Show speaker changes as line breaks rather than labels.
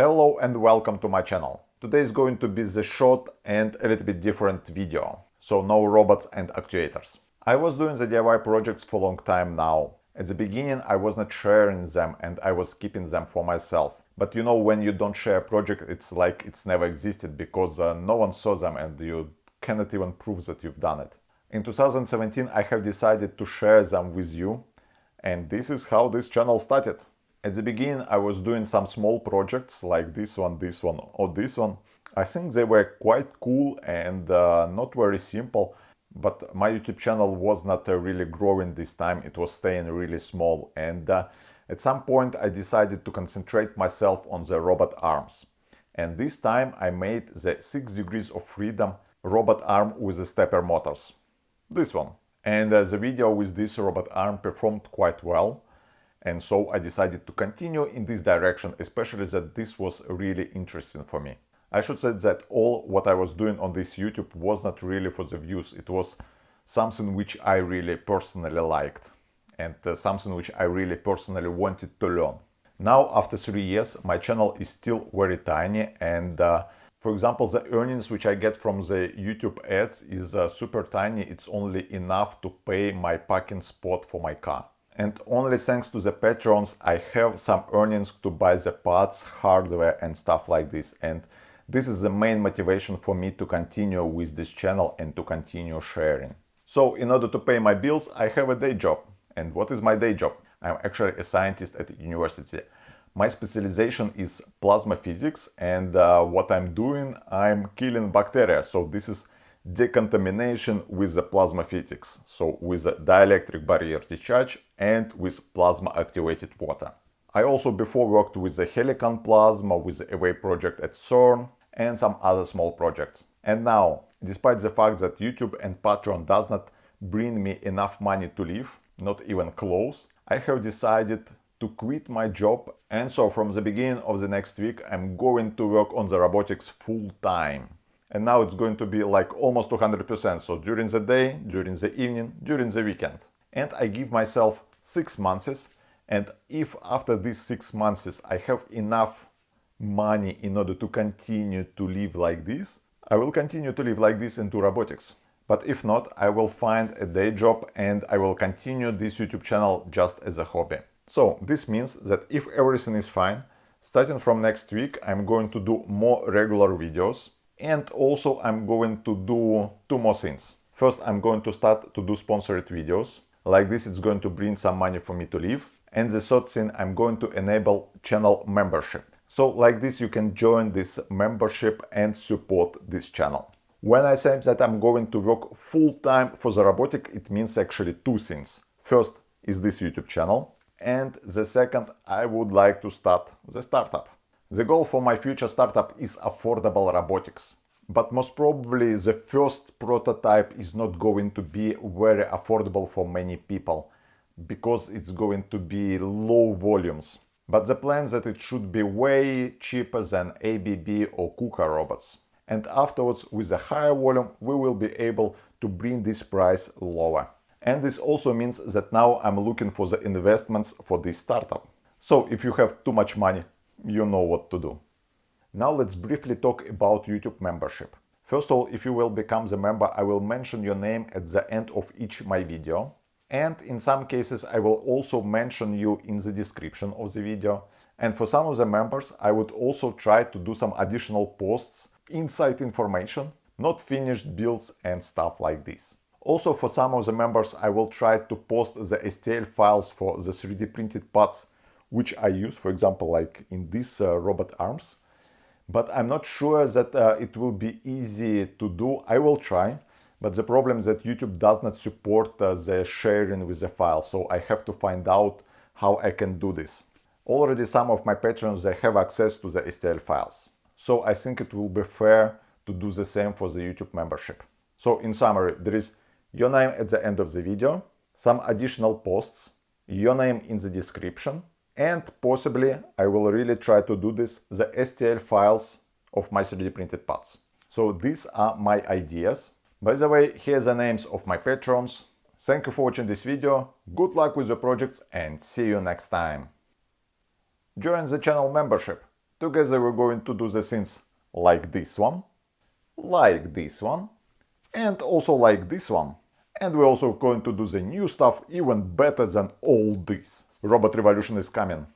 Hello and welcome to my channel. Today is going to be the short and a little bit different video, so no robots and actuators. I was doing the DIY projects for a long time now. At the beginning I was not sharing them and I was keeping them for myself. But you know, when you don't share a project, it's like it's never existed because no one saw them and you cannot even prove that you've done it. In 2017 I have decided to share them with you, and this is how this channel started. At the beginning I was doing some small projects like this one or this one. I think they were quite cool and not very simple, but my YouTube channel was not really growing this time, it was staying really small, and at some point I decided to concentrate myself on the robot arms. And this time I made the 6 degrees of freedom robot arm with the stepper motors. This one. And the video with this robot arm performed quite well. And so I decided to continue in this direction, especially that this was really interesting for me. I should say that all what I was doing on this YouTube was not really for the views. It was something which I really personally liked and something which I really personally wanted to learn. Now, after 3 years, my channel is still very tiny, and for example, the earnings which I get from the YouTube ads is super tiny. It's only enough to pay my parking spot for my car. And only thanks to the patrons I have some earnings to buy the parts, hardware and stuff like this. And this is the main motivation for me to continue with this channel and to continue sharing. So in order to pay my bills, I have a day job. And what is my day job? I'm actually a scientist at the university. My specialization is plasma physics, and what I'm doing, I'm killing bacteria. So this is decontamination with the plasma physics, so with the dielectric barrier discharge and with plasma activated water. I also before worked with the Helicon plasma, with the Away project at CERN and some other small projects. And now, despite the fact that YouTube and Patreon does not bring me enough money to live, not even close, I have decided to quit my job, and so from the beginning of the next week I'm going to work on the robotics full time. And now it's going to be like almost 200%, so during the day, during the evening, during the weekend. And I give myself 6 months, and if after these 6 months I have enough money in order to continue to live like this, I will continue to live like this and do robotics. But if not, I will find a day job and I will continue this YouTube channel just as a hobby. So this means that if everything is fine, starting from next week I'm going to do more regular videos. And also I'm going to do 2 more things. First, I'm going to start to do sponsored videos. Like this, it's going to bring some money for me to live. And the third thing, I'm going to enable channel membership. So like this, you can join this membership and support this channel. When I say that I'm going to work full time for the robotic, it means actually 2 things. First is this YouTube channel. And the second, I would like to start the startup. The goal for my future startup is affordable robotics, but most probably the first prototype is not going to be very affordable for many people, because it's going to be low volumes. But the plan is that it should be way cheaper than ABB or KUKA robots. And afterwards, with a higher volume, we will be able to bring this price lower. And this also means that now I'm looking for the investments for this startup. So if you have too much money, you know what to do. Now let's briefly talk about YouTube membership. First of all, if you will become the member, I will mention your name at the end of each my video. And in some cases, I will also mention you in the description of the video. And for some of the members, I would also try to do some additional posts, inside information, not finished builds and stuff like this. Also for some of the members, I will try to post the STL files for the 3D printed parts which I use, for example, like in these robot arms. But I'm not sure that it will be easy to do. I will try, but the problem is that YouTube does not support the sharing with the file, so I have to find out how I can do this. Already some of my patrons, they have access to the STL files. So I think it will be fair to do the same for the YouTube membership. So in summary, there is your name at the end of the video, some additional posts, your name in the description, and possibly, I will really try to do this, the STL files of my 3D printed parts. So these are my ideas. By the way, here are the names of my patrons. Thank you for watching this video, good luck with your projects and see you next time. Join the channel membership. Together we're going to do the things like this one, and also like this one. And we're also going to do the new stuff even better than all this. Robot revolution is coming.